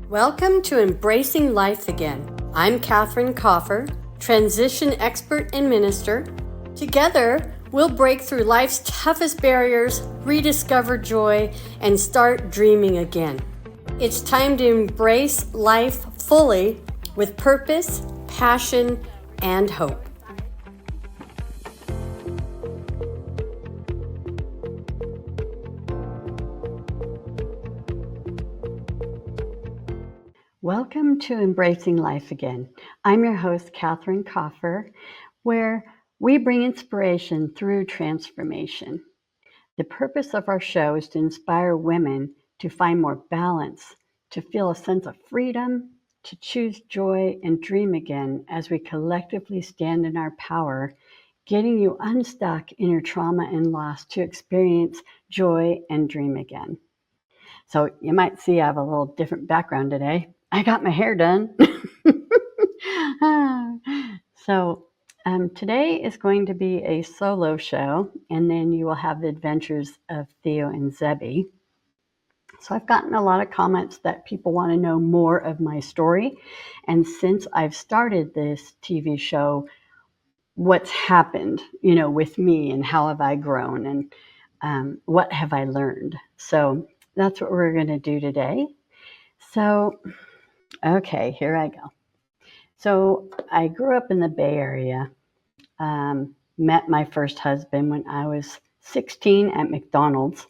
Welcome to Embracing Life Again. I'm Catherine Coffer, transition expert and minister. Together, we'll break through life's toughest barriers, rediscover joy, and start dreaming again. It's time to embrace life fully with purpose, passion, and hope. Welcome to Embracing Life Again. I'm your host, Catherine Coffer, where we bring inspiration through transformation. The purpose of our show is to inspire women to find more balance, to feel a sense of freedom, to choose joy and dream again as we collectively stand in our power, getting you unstuck in your trauma and loss to experience joy and dream again. So you might see I have a little different background today. I got my hair done. Today is going to be a solo show, and then you will have the adventures of Theo and Zebby. So I've gotten a lot of comments that people want to know more of my story. And since I've started this TV show, what's happened, with me and how have I grown and what have I learned? So that's what we're going to do today. So, okay, here I go. So I grew up in the Bay Area, met my first husband when I was 16 at McDonald's,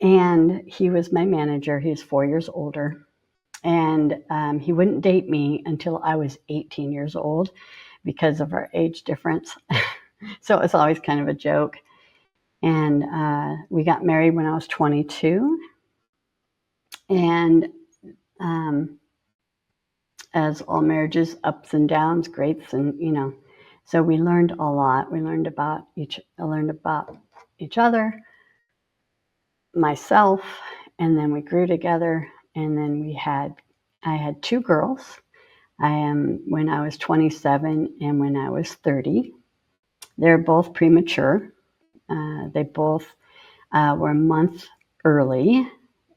and he was my manager. He was 4 years older, and he wouldn't date me until I was 18 years old because of our age difference. So it was always kind of a joke. And we got married when I was 22. And as all marriages, ups and downs, greats, and so we learned a lot. I learned about each other, myself, and then we grew together. And then I had two girls. When I was 27 and when I was 30. They're both premature. They both were a month early.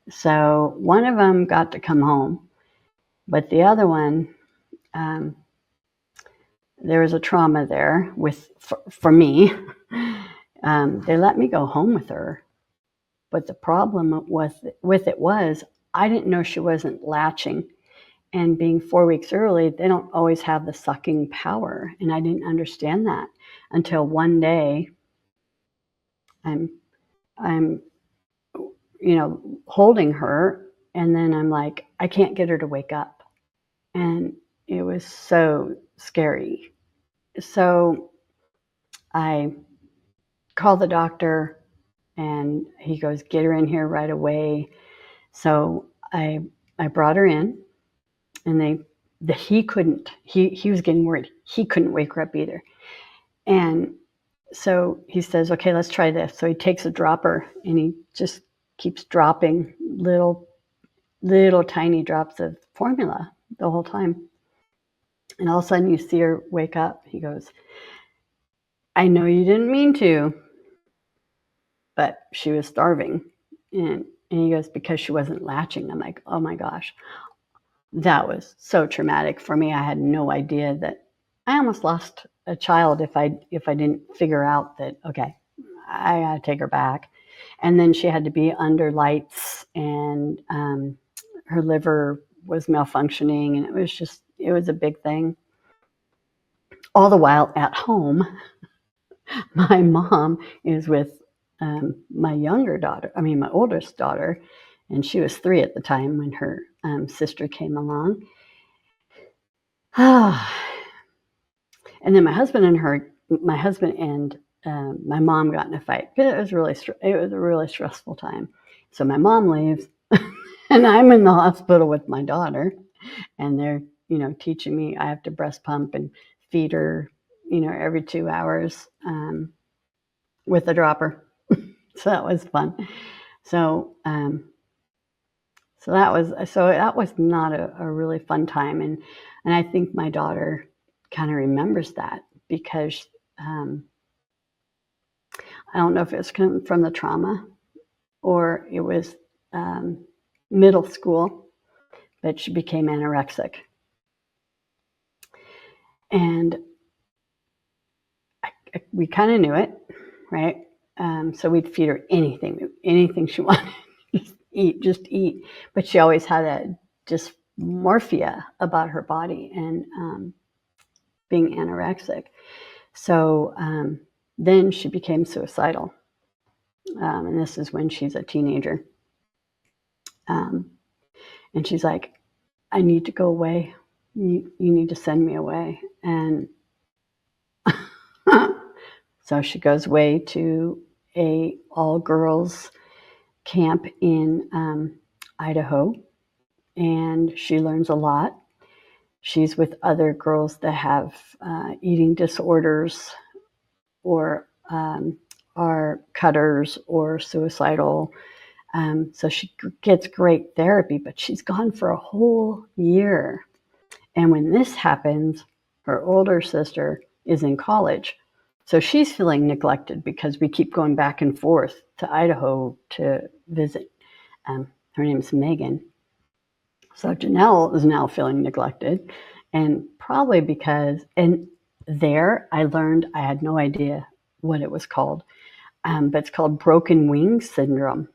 So one of them got to come home, but the other one, there was a trauma there for me. They let me go home with her, but the problem with it was I didn't know she wasn't latching. And being 4 weeks early, they don't always have the sucking power. And I didn't understand that until one day I'm holding her, and then I'm like, I can't get her to wake up. And it was so scary. So I called the doctor, and he goes, get her in here right away. So I brought her in, and he couldn't. He was getting worried. He couldn't wake her up either. And so he says, okay, let's try this. So he takes a dropper, and he just keeps dropping little tiny drops of formula the whole time. And all of a sudden you see her wake up. He goes, I know you didn't mean to, but she was starving. And he goes, because she wasn't latching. I'm like, oh my gosh. That was so traumatic for me. I had no idea that I almost lost a child if I didn't figure out that, okay, I gotta take her back. And then she had to be under lights, and her liver was malfunctioning, and it was a big thing. All the while at home, my mom is with my oldest daughter, and she was 3 at the time when her sister came along. And then my husband and my mom got in a fight. It was a really stressful time. So my mom leaves, and I'm in the hospital with my daughter, and they're teaching me I have to breast pump and feed her every 2 hours with a dropper. So that was fun. So that was not a really fun time, and I think my daughter kind of remembers that because I don't know if it's come from the trauma or it was middle school, but she became anorexic. And we kind of knew it, right? So we'd feed her anything she wanted. Just eat. But she always had a dysmorphia about her body and being anorexic. So then she became suicidal. And this is when she's a teenager. And she's like, I need to go away. You need to send me away. And so she goes away to a all-girls camp in Idaho, and she learns a lot. She's with other girls that have eating disorders or are cutters or suicidal. So she gets great therapy, but she's gone for a whole year. And when this happens, her older sister is in college. So she's feeling neglected because we keep going back and forth to Idaho to visit. Her name's Megan. So Janelle is now feeling neglected, and probably because, and there I learned, I had no idea what it was called, but it's called broken wing syndrome.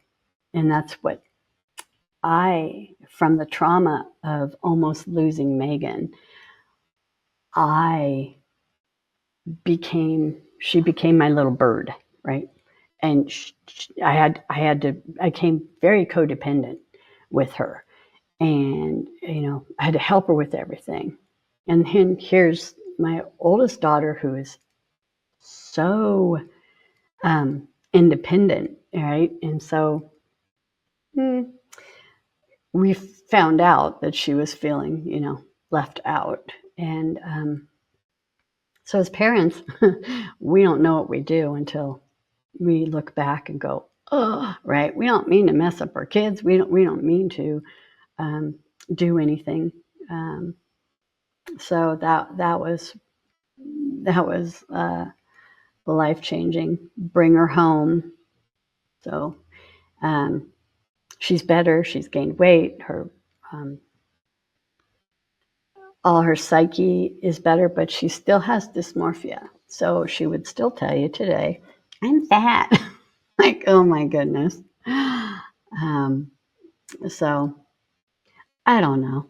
And that's what from the trauma of almost losing Megan, she became my little bird, right? And I became very codependent with her. And, I had to help her with everything. And then here's my oldest daughter, who is so independent, right? And so we found out that she was feeling, left out. And so as parents, we don't know what we do until we look back and go, oh, right? We don't mean to mess up our kids. We don't mean to do anything. So that was life changing. Bring her home. So she's better. She's gained weight. All her psyche is better, but she still has dysmorphia. So she would still tell you today, I'm fat. Like, oh my goodness. So I don't know.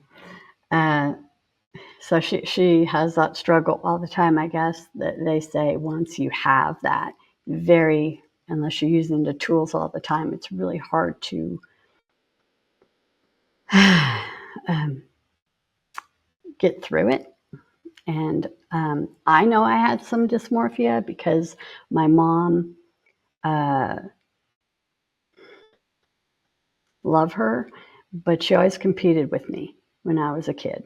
So she has that struggle all the time, I guess, that they say once you have that, unless you're using the tools all the time, it's really hard to get through it. And I know I had some dysmorphia because my mom, love her, but she always competed with me when I was a kid.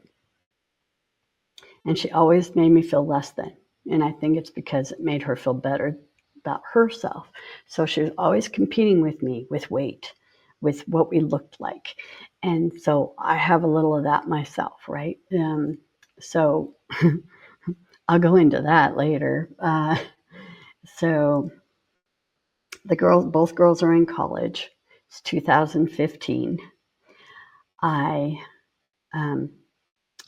And she always made me feel less than. And I think it's because it made her feel better about herself. So she was always competing with me with weight, with what we looked like. And so I have a little of that myself, right? So I'll go into that later. So both girls are in college. It's 2015.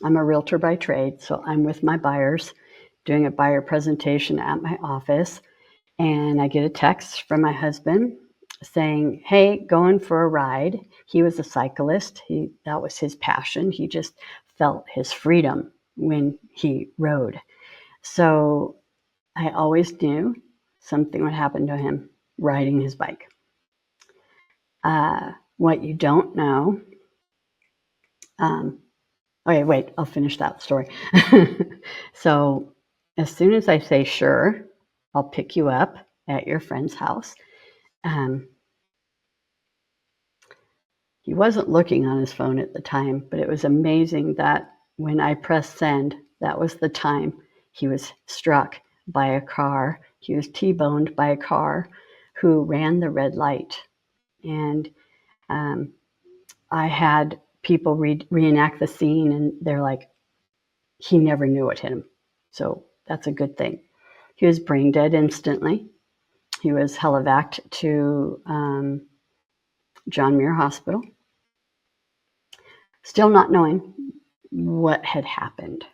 I'm a realtor by trade, so I'm with my buyers doing a buyer presentation at my office, and I get a text from my husband saying, hey, going for a ride. He was a cyclist. That was his passion. He just felt his freedom when he rode. So I always knew something would happen to him riding his bike. What you don't know, okay, wait, I'll finish that story. So as soon as I say, sure, I'll pick you up at your friend's house. He wasn't looking on his phone at the time, but it was amazing that when I pressed send, that was the time he was struck by a car. He was T-boned by a car who ran the red light. And I had people reenact the scene, and they're like, he never knew what hit him. So that's a good thing. He was brain dead instantly. He was helivaced to John Muir Hospital. still not knowing what had happened.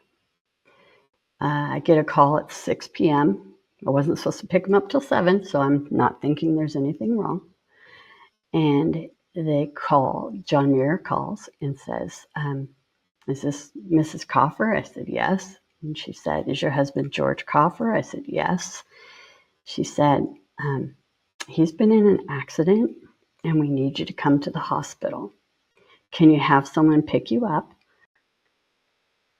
I get a call at 6 p.m. I wasn't supposed to pick him up till 7, so I'm not thinking there's anything wrong. And John Muir calls and says, is this Mrs. Coffer? I said, yes. And she said, is your husband George Coffer? I said, yes. She said, he's been in an accident and we need you to come to the hospital. Can you have someone pick you up?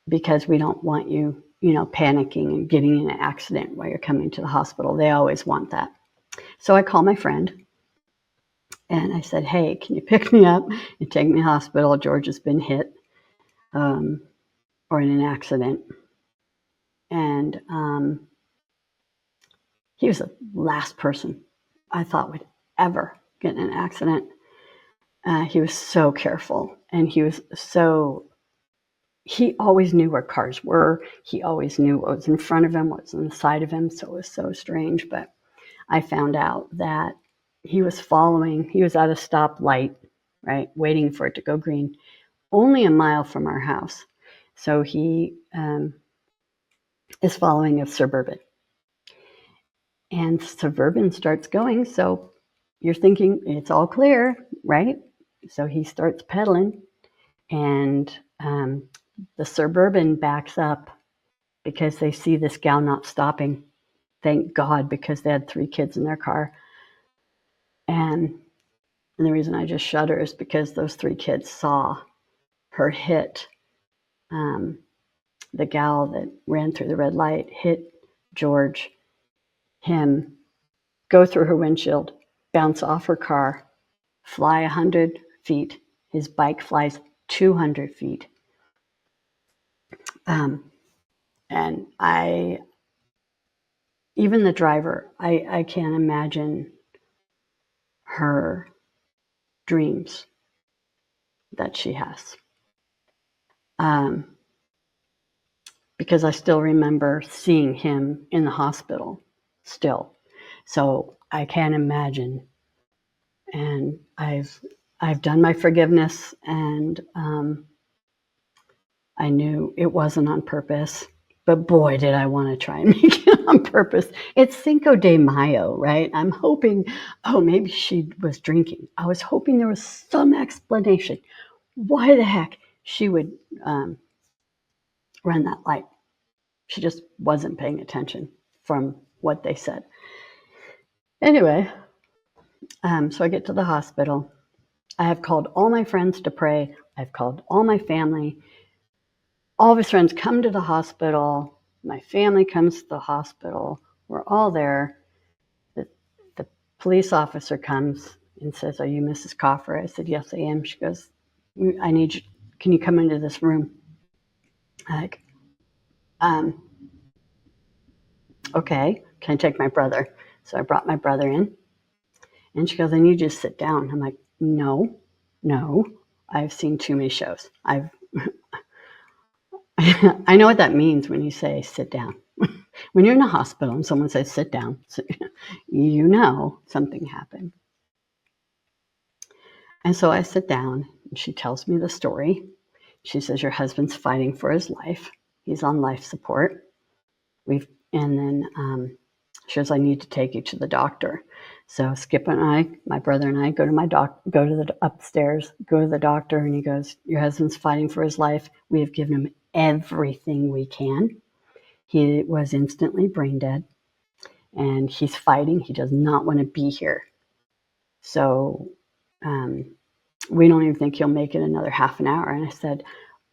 Because we don't want you, panicking and getting in an accident while you're coming to the hospital. They always want that. So I call my friend and I said, hey, can you pick me up and take me to the hospital? George has been hit or in an accident. And he was the last person I thought would ever get in an accident. He was so careful, and he always knew where cars were. He always knew what was in front of him, what was on the side of him. So it was so strange. But I found out that he was at a stoplight, right, waiting for it to go green, only a mile from our house. So he is following a Suburban. And Suburban starts going. So you're thinking it's all clear, right? So he starts pedaling, and the Suburban backs up because they see this gal not stopping. Thank God, because they had 3 kids in their car. And the reason I just shudder is because those 3 kids saw her hit the gal that ran through the red light, hit George, him, go through her windshield, bounce off her car, fly 100 feet. His bike flies 200 feet. And even the driver, I can't imagine her dreams that she has. Because I still remember seeing him in the hospital still. So I can't imagine. And I've done my forgiveness, and I knew it wasn't on purpose. But boy, did I want to try and make it on purpose. It's Cinco de Mayo, right? I'm hoping, maybe she was drinking. I was hoping there was some explanation why the heck she would run that light. She just wasn't paying attention from what they said. Anyway, so I get to the hospital. I have called all my friends to pray. I've called all my family. All of his friends come to the hospital. My family comes to the hospital. We're all there. The police officer comes and says, are you Mrs. Coffer? I said, yes, I am. She goes, I need you. Can you come into this room? I'm like, okay, can I take my brother? So I brought my brother in. And she goes, I need you to sit down. I'm like, no, I've seen too many shows. I know what that means when you say sit down. When you're in a hospital and someone says sit down, you know something happened. And so I sit down and she tells me the story. She says, your husband's fighting for his life. He's on life support. And then she goes, I need to take you to the doctor. So Skip and I, my brother and I, go to the upstairs, go to the doctor, and he goes, your husband's fighting for his life. We have given him everything we can. He was instantly brain dead, and he's fighting. He does not want to be here. So we don't even think he'll make it another half an hour. And I said,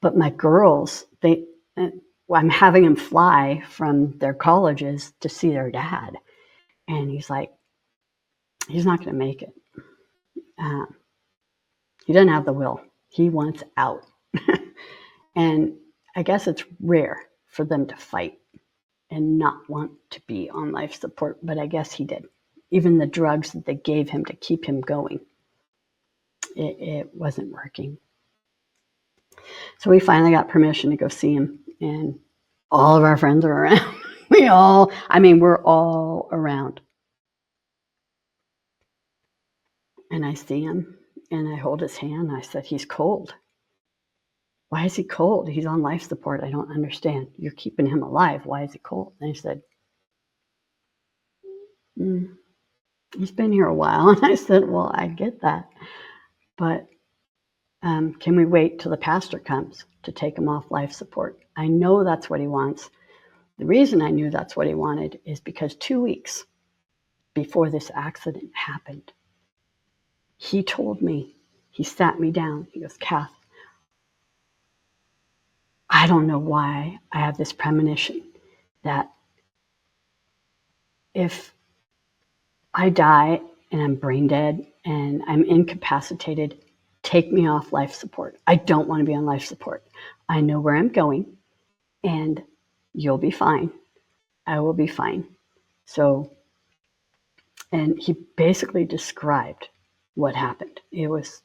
but my girls, I'm having them fly from their colleges to see their dad. And he's like, he's not going to make it. He doesn't have the will. He wants out. And I guess it's rare for them to fight and not want to be on life support, but I guess he did. Even the drugs that they gave him to keep him going, it wasn't working. So we finally got permission to go see him, and all of our friends are around. We're all around. And I see him, and I hold his hand. I said, he's cold. why is he cold? He's on life support. I don't understand. You're keeping him alive. Why is he cold? And I said, he's been here a while. And I said, well, I get that. But can we wait till the pastor comes to take him off life support? I know that's what he wants. The reason I knew that's what he wanted is because 2 weeks before this accident happened, he told me, he sat me down. He goes, Kath, I don't know why I have this premonition that if I die and I'm brain dead and I'm incapacitated, take me off life support. I don't want to be on life support. I know where I'm going and you'll be fine. I will be fine. So, and he basically described what happened. It was,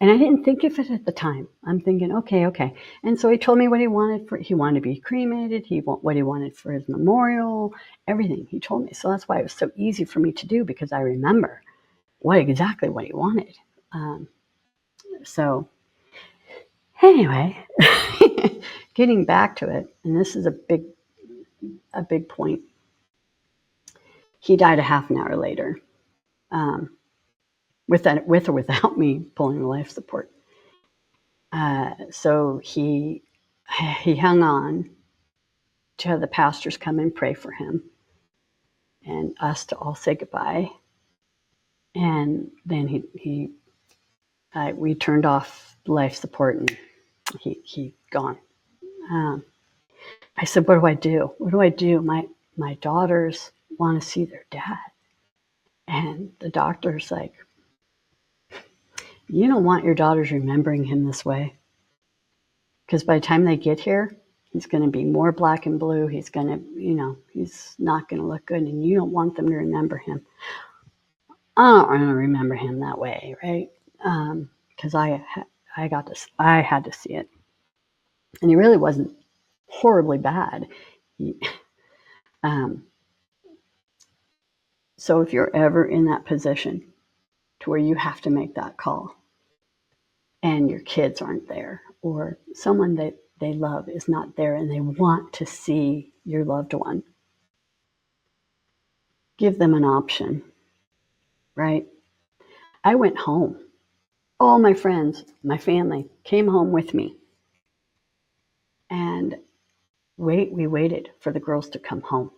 and I didn't think of it at the time. I'm thinking, okay. And so he told me what he wanted he wanted to be cremated. What he wanted for his memorial, everything he told me. So that's why it was so easy for me to do, because I remember exactly what he wanted. So anyway, getting back to it, and this is a big point. He died a half an hour later, with or without me pulling the life support. So he hung on to have the pastors come and pray for him and us to all say goodbye. And then we turned off life support and he gone. I said, what do I do? What do I do? My daughters want to see their dad. And the doctor's like, you don't want your daughters remembering him this way. Because by the time they get here, he's going to be more black and blue. He's going to, he's not going to look good. And you don't want them to remember him. I don't want to remember him that way, right? Because I had to see it. And he really wasn't horribly bad. So if you're ever in that position to where you have to make that call and your kids aren't there, or someone that they love is not there and they want to see your loved one, give them an option, right? I went home. All my friends, my family came home with me. And we waited for the girls to come home.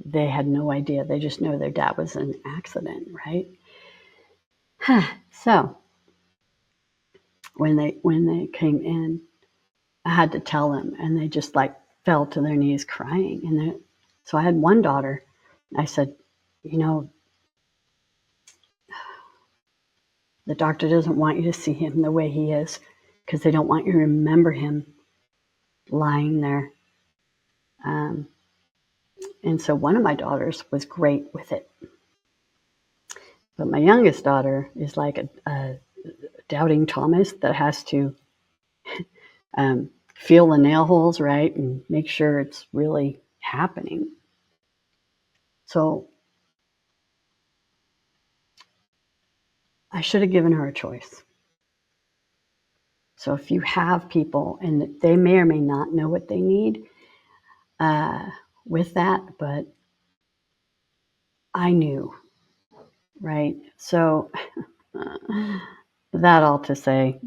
They had no idea. They just know their dad was in an accident, right? So when they came in, I had to tell them, and they just fell to their knees crying. And so I had one daughter. I said, the doctor doesn't want you to see him the way he is, because they don't want you to remember him lying there. And so one of my daughters was great with it. But my youngest daughter is like a doubting Thomas that has to feel the nail holes, right, and make sure it's really happening. So I should have given her a choice. So if you have people, and they may or may not know what they need with that, but I knew, right? So that all to say,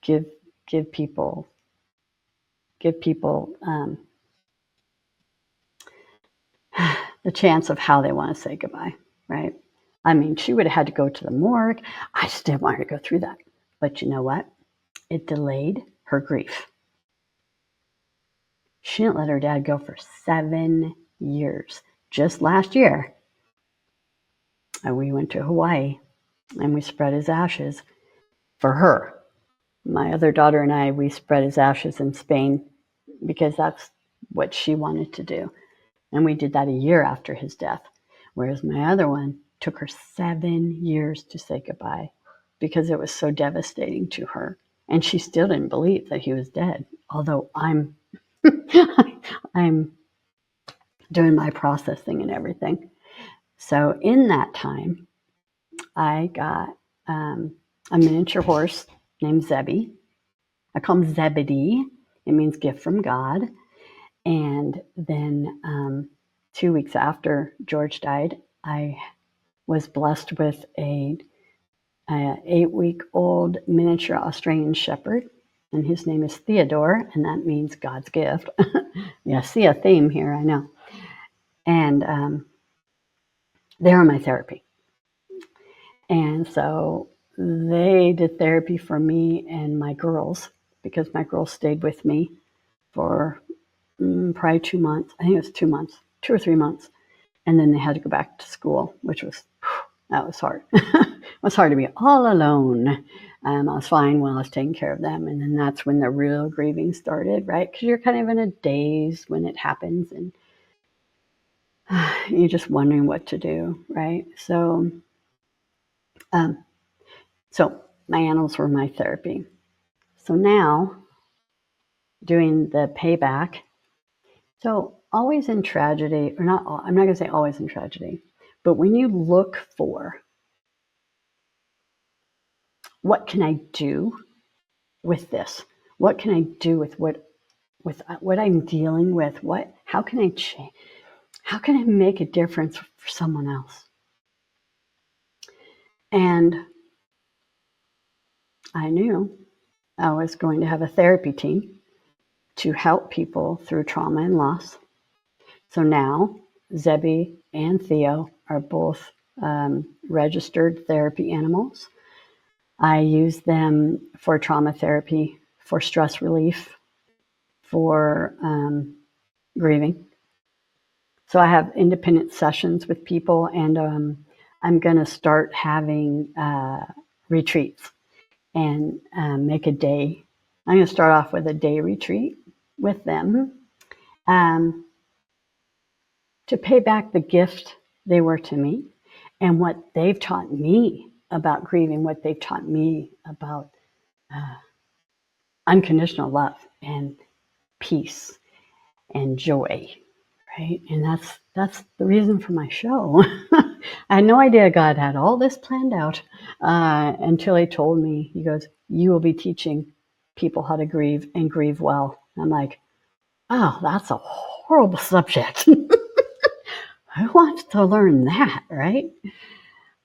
give people the chance of how they want to say goodbye, right? I mean, she would have had to go to the morgue. I just didn't want her to go through that. But you know what? It delayed her grief. She didn't let her dad go for 7 years. Just last year, we went to Hawaii and we spread his ashes for her. My other daughter and I, we spread his ashes in Spain because that's what she wanted to do. And we did that a year after his death. Whereas my other one took her 7 years to say goodbye because it was so devastating to her. And she still didn't believe that he was dead, although I'm doing my processing and everything. So in that time, I got a miniature horse named Zebby. I call him Zebedee. It means gift from God. And then 2 weeks after George died, I was blessed with a 8-week-old miniature Australian Shepherd, and his name is Theodore, and that means God's gift. Yeah, see a theme here, I know. And they were my therapy. And so they did therapy for me and my girls, because my girls stayed with me for probably 2 months. I think it was 2 months, 2 or 3 months. And then they had to go back to school, which was, that was hard. It was hard to be all alone. I was fine while I was taking care of them. And then that's when the real grieving started, right? Because you're kind of in a daze when it happens, and you're just wondering what to do, right? So my animals were my therapy. So now, doing the payback. So always in tragedy, or not, I'm not going to say always in tragedy, but when you look for what can I do with this? What can I do with what I'm dealing with? How can I change? How can I make a difference for someone else? And I knew I was going to have a therapy team to help people through trauma and loss. So now Zebby and Theo are both registered therapy animals. I use them for trauma therapy, for stress relief, for grieving. So I have independent sessions with people, and I'm going to start having retreats and make a day. I'm going to start off with a day retreat with them to pay back the gift they were to me and what they've taught me about grieving, what they've taught me about unconditional love and peace and joy, right? And that's the reason for my show. I had no idea God had all this planned out until He told me. He goes, "You will be teaching people how to grieve and grieve well." I'm like, "Oh, that's a horrible subject. Who wants to learn that, right?"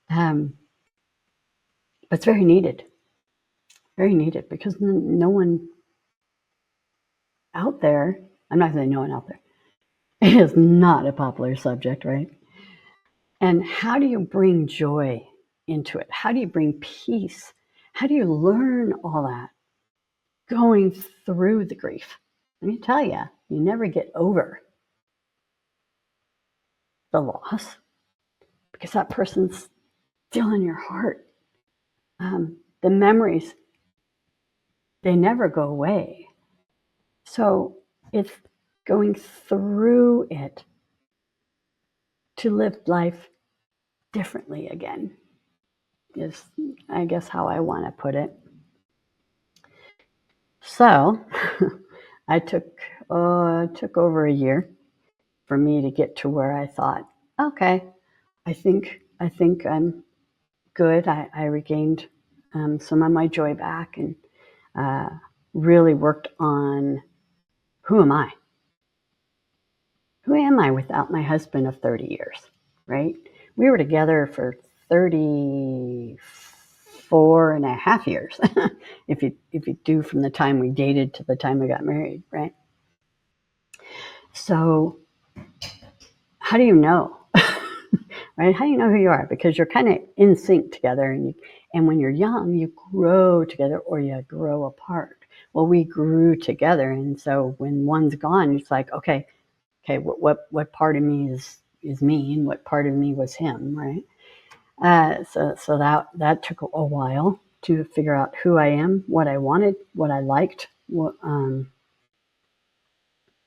But it's very needed because no one out there. I'm not going to say no one out there. It is not a popular subject, right? And how do you bring joy into it? How do you bring peace? How do you learn all that going through the grief? Let me tell you, you never get over the loss because that person's still in your heart. The memories, they never go away. So it's going through it to live life differently again, is, I guess, how I want to put it. So it took over a year for me to get to where I thought, okay, I think I'm good. I regained some of my joy back, and really worked on who am I? Who am I without my husband of 30 years, right? We were together for 34 and a half years, if you do from the time we dated to the time we got married, right? So how do you know? Right? How do you know who you are? Because you're kind of in sync together, and when you're young, you grow together or you grow apart. Well, we grew together, and so when one's gone, it's like, okay, what part of me is me, and what part of me was him, right? So that took a while to figure out who I am, what I wanted, what I liked,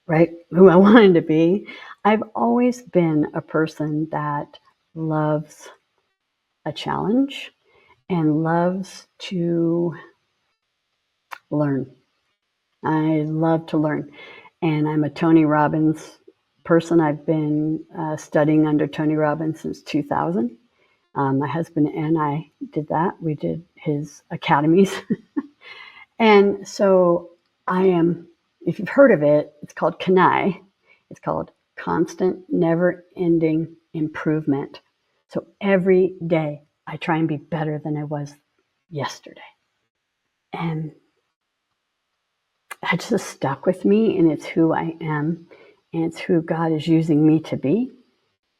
right? Who I wanted to be. I've always been a person that loves a challenge and loves to learn. I love to learn. And I'm a Tony Robbins person. I've been studying under Tony Robbins since 2000. My husband and I did that. We did his academies. And so I am, if you've heard of it, it's called CANI. It's called Constant Never Ending Improvement. So every day I try and be better than I was yesterday. And that just stuck with me, and it's who I am, and it's who God is using me to be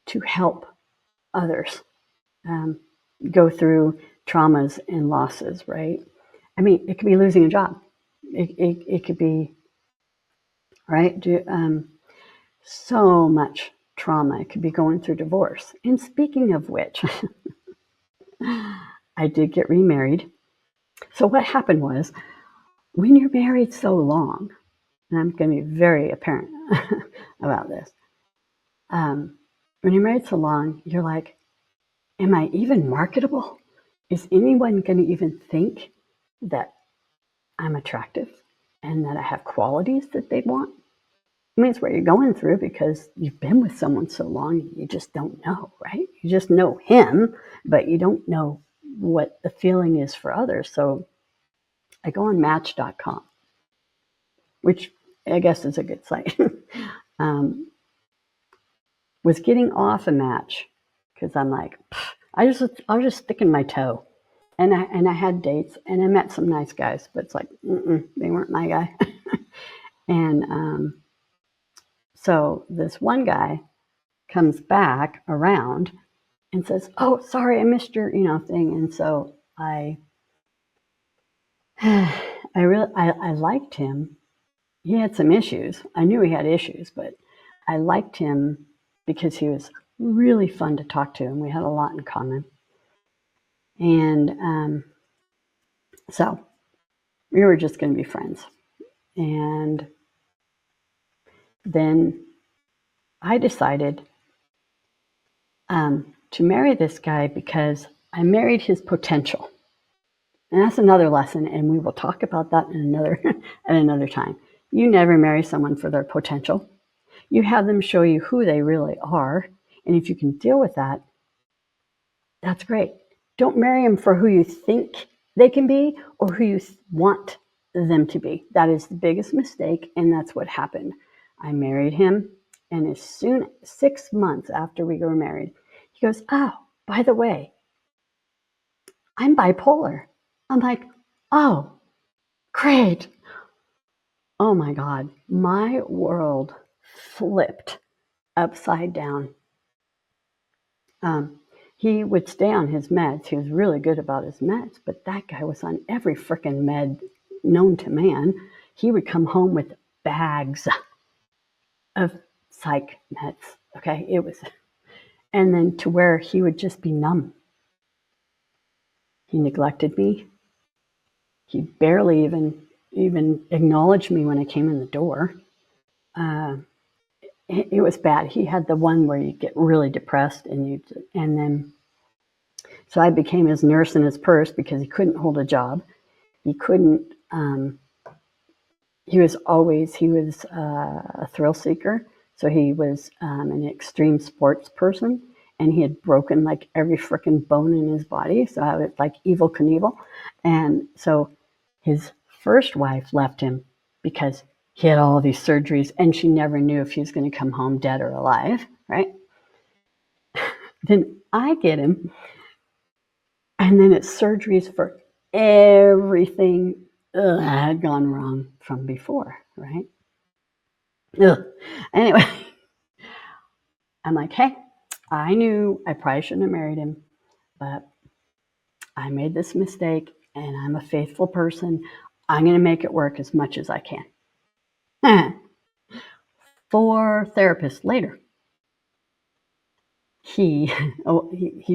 to help others go through traumas and losses, right? I mean, it could be losing a job. It could be, right? So much trauma. It could be going through divorce. And speaking of which, I did get remarried. So what happened was, when you're married so long, and I'm going to be very apparent about this, when you're married so long, you're like, am I even marketable? Is anyone going to even think that I'm attractive and that I have qualities that they want? I mean, it's what you're going through because you've been with someone so long, you just don't know, right? You just know him, but you don't know what the feeling is for others. So I go on Match.com, which I guess is a good site. Was getting off a Match because I'm like, I was just sticking my toe, and I had dates and I met some nice guys, but it's like, they weren't my guy. And so this one guy comes back around and says, "Oh, sorry, I missed your thing." And so I liked him. He had some issues. I knew he had issues, but I liked him because he was really fun to talk to, and we had a lot in common. And so we were just going to be friends. And then I decided to marry this guy because I married his potential. And that's another lesson, and we will talk about that in at another time. You never marry someone for their potential. You have them show you who they really are, and if you can deal with that, that's great. Don't marry them for who you think they can be or who you want them to be. That is the biggest mistake, and that's what happened. I married him, and as soon 6 months after we were married, he goes, "Oh, by the way, I'm bipolar." I'm like, "Oh, great." Oh my God, my world flipped upside down. He would stay on his meds. He was really good about his meds, but that guy was on every freaking med known to man. He would come home with bags of psych meds. Okay, it was, and then to where he would just be numb. He neglected me. He barely even acknowledged me when I came in the door. It was bad. He had the one where you get really depressed, and then so I became his nurse and his purse because he couldn't hold a job. He couldn't. He was a thrill seeker, so he was an extreme sports person, and he had broken like every freaking bone in his body. So I was like Evel Knievel, and so his first wife left him because he had all these surgeries, and she never knew if he was going to come home dead or alive, right? Then I get him, and then it's surgeries for everything that had gone wrong from before, right? Ugh. Anyway, I'm like, hey, I knew I probably shouldn't have married him, but I made this mistake, and I'm a faithful person. I'm going to make it work as much as I can. 4 therapists later, he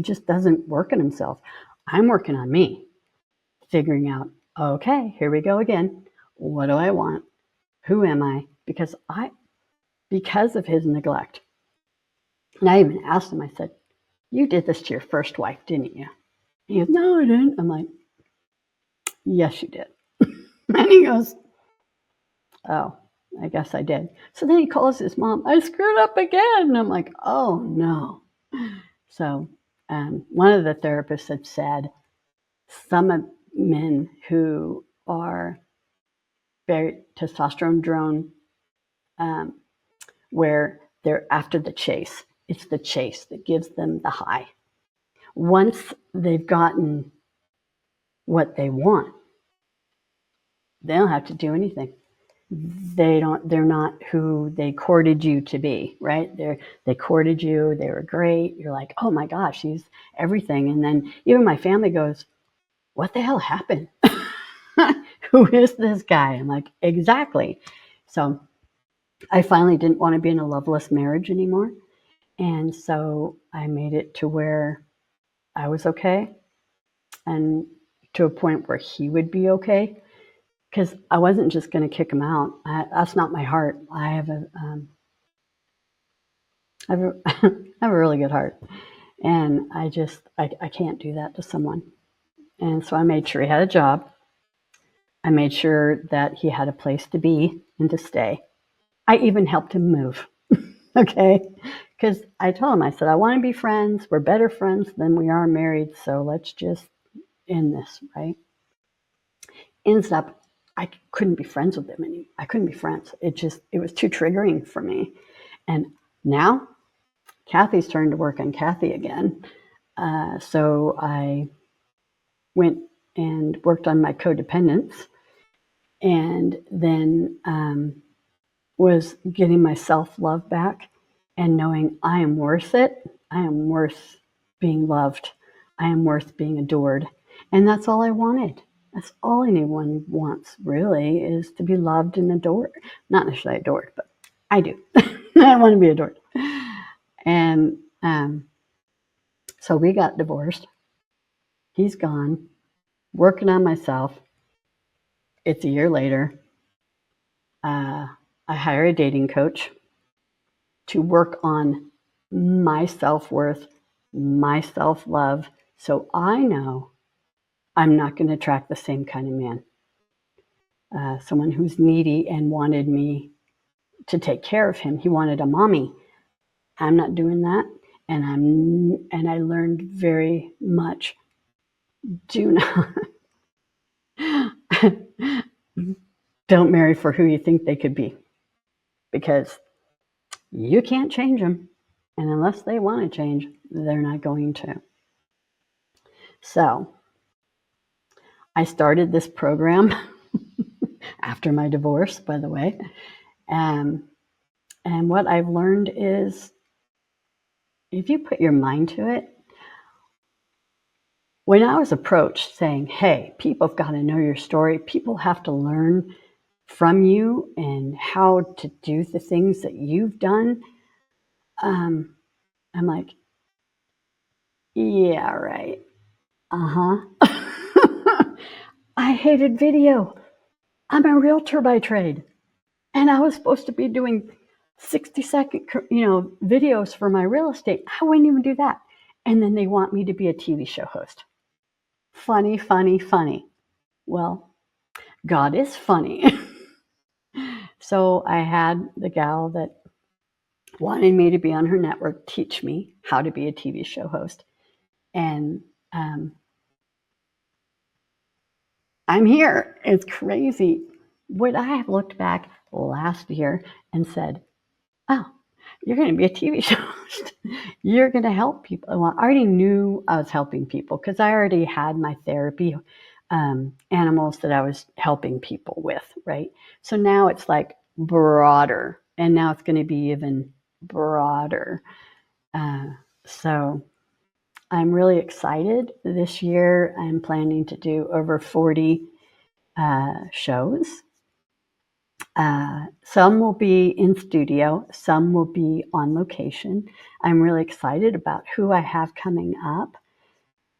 just doesn't work on himself. I'm working on me, figuring out, okay, here we go again. What do I want? Who am I? Because of his neglect. And I even asked him, I said, "You did this to your first wife, didn't you?" He goes, "No, I didn't." I'm like, "Yes, you did." And he goes, "Oh, I guess I did." So then he calls his mom, "I screwed up again." And I'm like, "Oh no." So one of the therapists had said some men who are very testosterone drone, where they're after the chase. It's the chase that gives them the high. Once they've gotten what they want, they don't have to do anything. They're not who they courted you to be, right? They courted you, they were great. You're like, oh my gosh, he's everything. And then even my family goes, what the hell happened? Who is this guy? I'm like, exactly. So I finally didn't want to be in a loveless marriage anymore. And so I made it to where I was okay, and to a point where he would be okay, because I wasn't just going to kick him out. That's not my heart. I have I have a really good heart, and I can't do that to someone. And so I made sure he had a job. I made sure that he had a place to be and to stay. I even helped him move. Okay, because I told him, I said, I want to be friends. We're better friends than we are married. So let's just end this, right? Ends up, I couldn't be friends with him anymore. I couldn't be friends. It was too triggering for me. And now Kathy's turned to work on Kathy again. So I went and worked on my codependence, and then was getting my self-love back and knowing I am worth it. I am worth being loved. I am worth being adored. And that's all I wanted. That's all anyone wants, really, is to be loved and adored. Not necessarily adored, but I do. I want to be adored. And so we got divorced. He's gone, working on myself. It's a year later. I hire a dating coach to work on my self-worth, my self-love, so I know I'm not going to attract the same kind of man. Someone who's needy and wanted me to take care of him. He wanted a mommy. I'm not doing that. And I learned very much, do not don't marry for who you think they could be, because you can't change them. And unless they want to change, they're not going to. So I started this program after my divorce, by the way. And what I've learned is, if you put your mind to it, when I was approached saying, hey, people have got to know your story, people have to learn from you and how to do the things that you've done, I'm like, yeah, right. Uh-huh. I hated video. I'm a realtor by trade. And I was supposed to be doing 60-second, videos for my real estate. I wouldn't even do that. And then they want me to be a TV show host. Funny, funny, funny. Well, God is funny. So I had the gal that wanted me to be on her network teach me how to be a TV show host. And I'm here. It's crazy. Would I have looked back last year and said, oh, you're going to be a TV show host. You're going to help people. Well, I already knew I was helping people because I already had my therapy animals that I was helping people with, right? So now it's like broader, and now it's going to be even broader. So I'm really excited. This year, I'm planning to do over 40 shows. Some will be in studio, some will be on location. I'm really excited about who I have coming up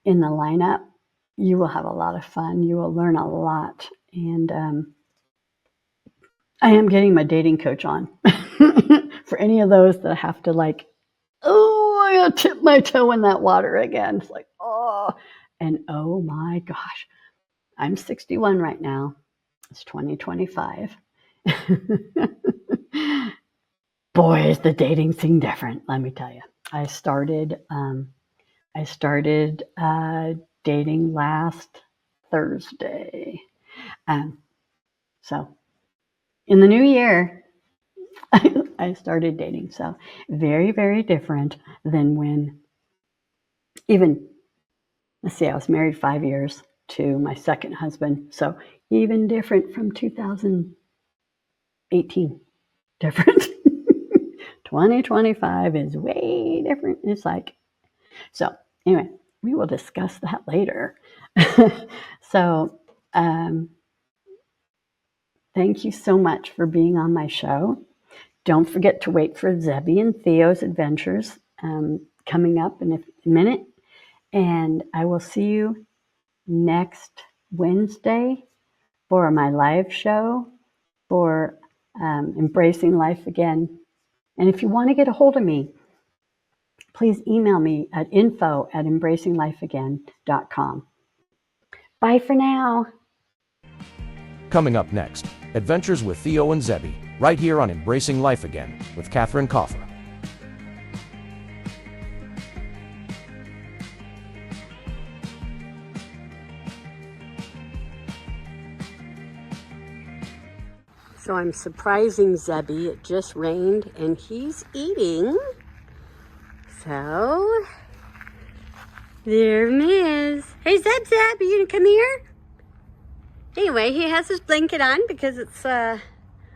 in the lineup. You will have a lot of fun. You will learn a lot. And I am getting my dating coach on for any of those that have to, like, oh, I gotta tip my toe in that water again. It's like, oh, and oh my gosh, I'm 61 right now. It's 2025. Boy, is the dating scene different, let me tell you. I started dating last Thursday. So in the new year, I started dating. So very, very different than when even, let's see, I was married 5 years to my second husband. So even different from 2018. Different. 2025 is way different. It's like, so anyway, we will discuss that later. So, thank you so much for being on my show. Don't forget to wait for Zebby and Theo's adventures coming up in a minute. And I will see you next Wednesday for my live show for Embracing Life Again. And if you want to get a hold of me, please email me at info@embracinglifeagain.com. Bye for now. Coming up next, Adventures with Theo and Zebby, right here on Embracing Life Again with Catherine Koffer. So I'm surprising Zebby. It just rained and he's eating. So there he is. Hey Zeb, are you gonna come here? Anyway, he has his blanket on because it's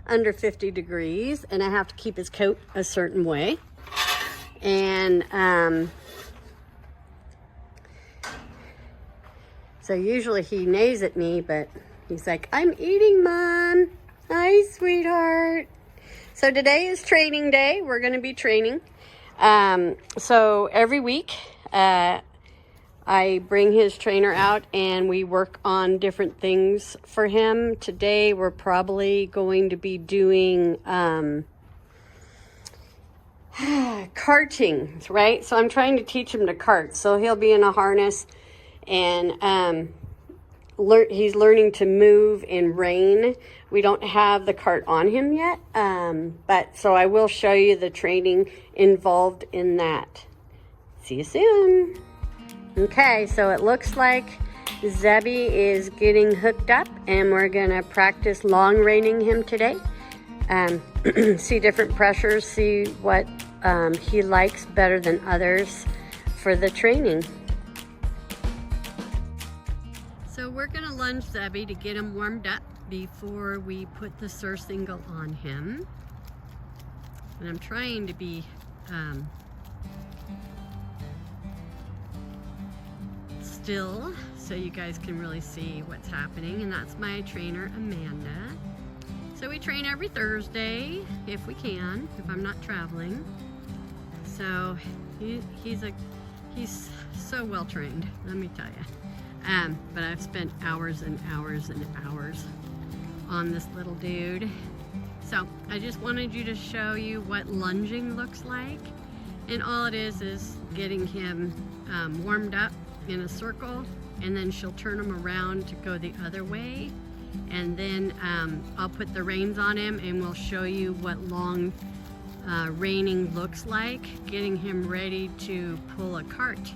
under 50 degrees and I have to keep his coat a certain way. And so usually he neighs at me, but he's like, I'm eating, Mom. Hi, sweetheart. So today is training day. We're going to be training. So every week, I bring his trainer out and we work on different things for him. Today, we're probably going to be doing karting, right? So I'm trying to teach him to kart. So he'll be in a harness and he's learning to move in rain. We don't have the cart on him yet, but so I will show you the training involved in that. See you soon. Okay, so it looks like Zebby is getting hooked up and we're gonna practice long reining him today. See different pressures, see what he likes better than others for the training. So we're going to lunge Zebby to get him warmed up before we put the surcingle on him. And I'm trying to be still so you guys can really see what's happening. And that's my trainer, Amanda. So we train every Thursday if we can, if I'm not traveling. So he's so well trained, let me tell you. But I've spent hours and hours and hours on this little dude. So I just wanted you to show you what lunging looks like. And all it is getting him warmed up in a circle, and then she'll turn him around to go the other way. And then I'll put the reins on him and we'll show you what long reining looks like, getting him ready to pull a cart.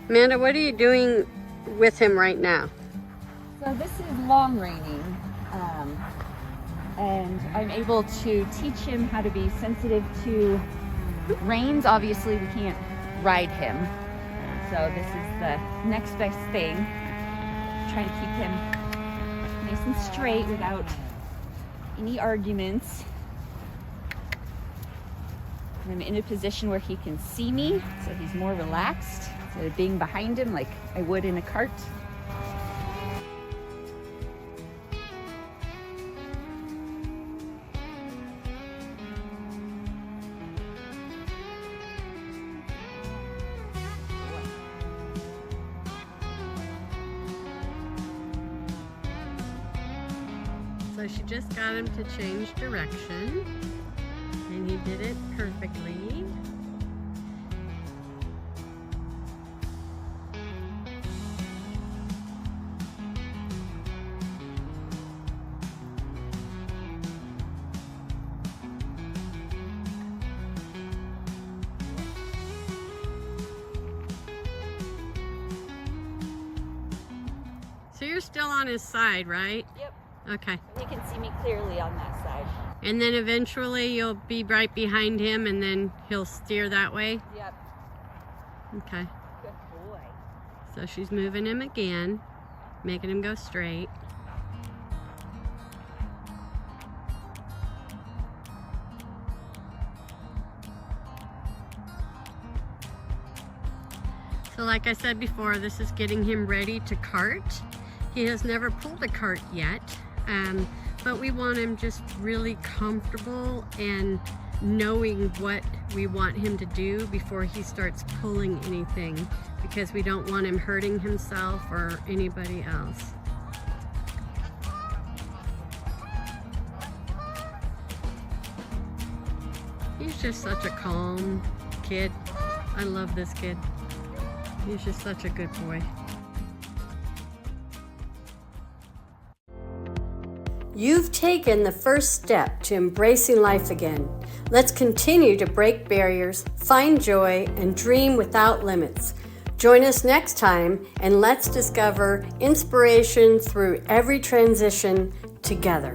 Amanda, what are you doing with him right now? So this is long reining, and I'm able to teach him how to be sensitive to reins. Obviously, we can't ride him, so this is the next best thing. Trying to keep him nice and straight without any arguments. I'm in a position where he can see me, so he's more relaxed instead of being behind him like I would in a cart. So she just got him to change direction, and he did it perfectly. So you're still on his side, right? Yep. Okay. He can see me clearly on that side. And then eventually you'll be right behind him and then he'll steer that way? Yep. Okay. Good boy. So she's moving him again, making him go straight. So like I said before, this is getting him ready to cart. He has never pulled a cart yet, but we want him just really comfortable and knowing what we want him to do before he starts pulling anything, because we don't want him hurting himself or anybody else. He's just such a calm kid. I love this kid. He's just such a good boy. You've taken the first step to embracing life again. Let's continue to break barriers, find joy, and dream without limits. Join us next time and let's discover inspiration through every transition together.